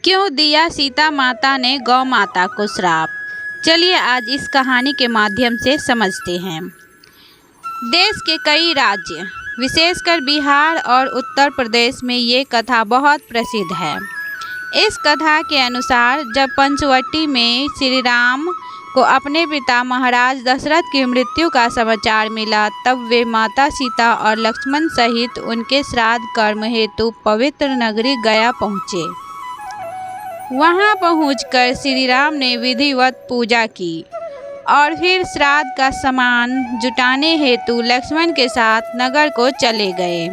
क्यों दिया सीता माता ने गौ माता को श्राप? चलिए आज इस कहानी के माध्यम से समझते हैं। देश के कई राज्य, विशेषकर बिहार और उत्तर प्रदेश में ये कथा बहुत प्रसिद्ध है। इस कथा के अनुसार जब पंचवटी में श्री राम को अपने पिता महाराज दशरथ की मृत्यु का समाचार मिला, तब वे माता सीता और लक्ष्मण सहित उनके श्राद्ध कर्म हेतु पवित्र नगरी गया पहुँचे। वहां पहुंचकर श्री राम ने विधिवत पूजा की और फिर श्राद्ध का सामान जुटाने हेतु लक्ष्मण के साथ नगर को चले गए।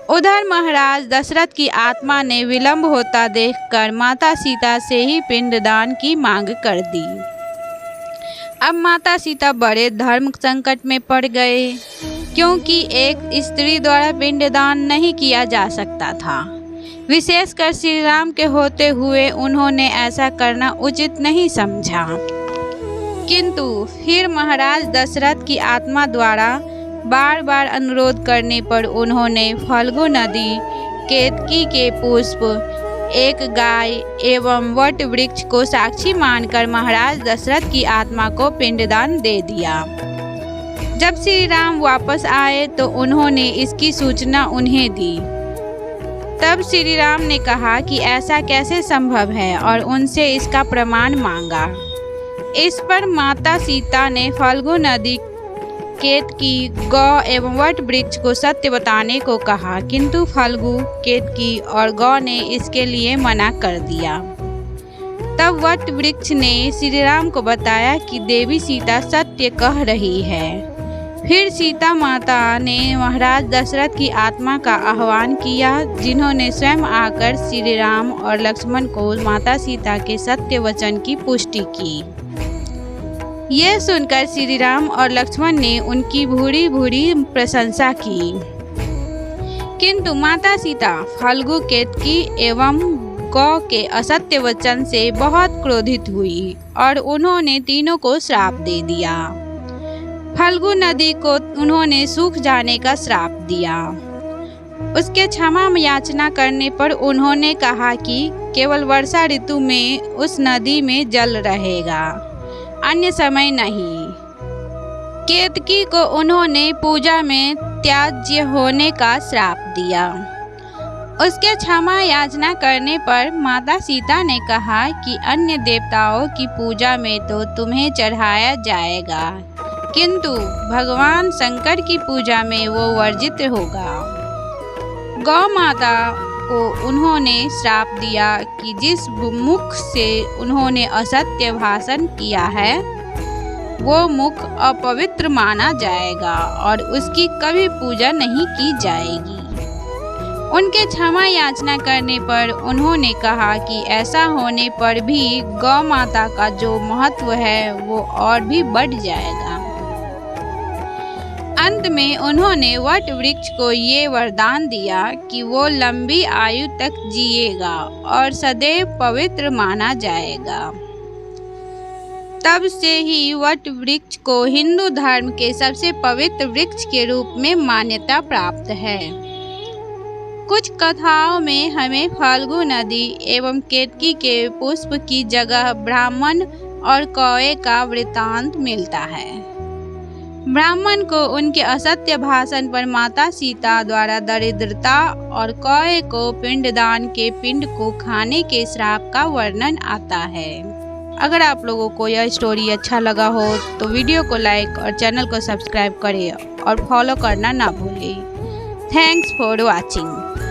उधर महाराज दशरथ की आत्मा ने विलंब होता देखकर माता सीता से ही पिंडदान की मांग कर दी। अब माता सीता बड़े धर्म संकट में पड़ गए, क्योंकि एक स्त्री द्वारा पिंडदान नहीं किया जा सकता था। विशेषकर श्री राम के होते हुए उन्होंने ऐसा करना उचित नहीं समझा। किंतु फिर महाराज दशरथ की आत्मा द्वारा बार बार अनुरोध करने पर उन्होंने फल्गु नदी, केतकी के पुष्प, एक गाय एवं वट वृक्ष को साक्षी मानकर महाराज दशरथ की आत्मा को पिंडदान दे दिया। जब श्री राम वापस आए तो उन्होंने इसकी सूचना उन्हें दी। तब श्री राम ने कहा कि ऐसा कैसे संभव है और उनसे इसका प्रमाण मांगा। इस पर माता सीता ने फल्गु नदी, केतकी, गौ एवं वट वृक्ष को सत्य बताने को कहा, किंतु फल्गु, केतकी और गौ ने इसके लिए मना कर दिया। तब वट वृक्ष ने श्री राम को बताया कि देवी सीता सत्य कह रही है। फिर सीता माता ने महाराज दशरथ की आत्मा का आह्वान किया, जिन्होंने स्वयं आकर श्री राम और लक्ष्मण को माता सीता के सत्य वचन की पुष्टि की। यह सुनकर श्री राम और लक्ष्मण ने उनकी भूरी भूरी प्रशंसा की, किंतु माता सीता फल्गु, केतकी एवं गौ के असत्य वचन से बहुत क्रोधित हुई और उन्होंने तीनों को श्राप दे दिया। फल्गु नदी को उन्होंने सूख जाने का श्राप दिया। उसके क्षमा याचना करने पर उन्होंने कहा कि केवल वर्षा ऋतु में उस नदी में जल रहेगा, अन्य समय नहीं। केतकी को उन्होंने पूजा में त्याज्य होने का श्राप दिया। उसके क्षमा याचना करने पर माता सीता ने कहा कि अन्य देवताओं की पूजा में तो तुम्हें चढ़ाया जाएगा, किंतु भगवान शंकर की पूजा में वो वर्जित होगा। गौ माता को उन्होंने श्राप दिया कि जिस मुख से उन्होंने असत्य भाषण किया है, वो मुख अपवित्र माना जाएगा और उसकी कभी पूजा नहीं की जाएगी। उनके क्षमा याचना करने पर उन्होंने कहा कि ऐसा होने पर भी गौ माता का जो महत्व है वो और भी बढ़ जाएगा। अंत में उन्होंने वट वृक्ष को ये वरदान दिया कि वो लंबी आयु तक जिएगा और सदैव पवित्र माना जाएगा। तब से ही वट वृक्ष को हिंदू धर्म के सबसे पवित्र वृक्ष के रूप में मान्यता प्राप्त है। कुछ कथाओं में हमें फल्गु नदी एवं केतकी के पुष्प की जगह ब्राह्मण और कौवे का वृत्तांत मिलता है। ब्राह्मण को उनके असत्य भाषण पर माता सीता द्वारा दरिद्रता और कौवे को पिंडदान के पिंड को खाने के श्राप का वर्णन आता है। अगर आप लोगों को यह स्टोरी अच्छा लगा हो तो वीडियो को लाइक और चैनल को सब्सक्राइब करें और फॉलो करना ना भूलें। Thanks for watching.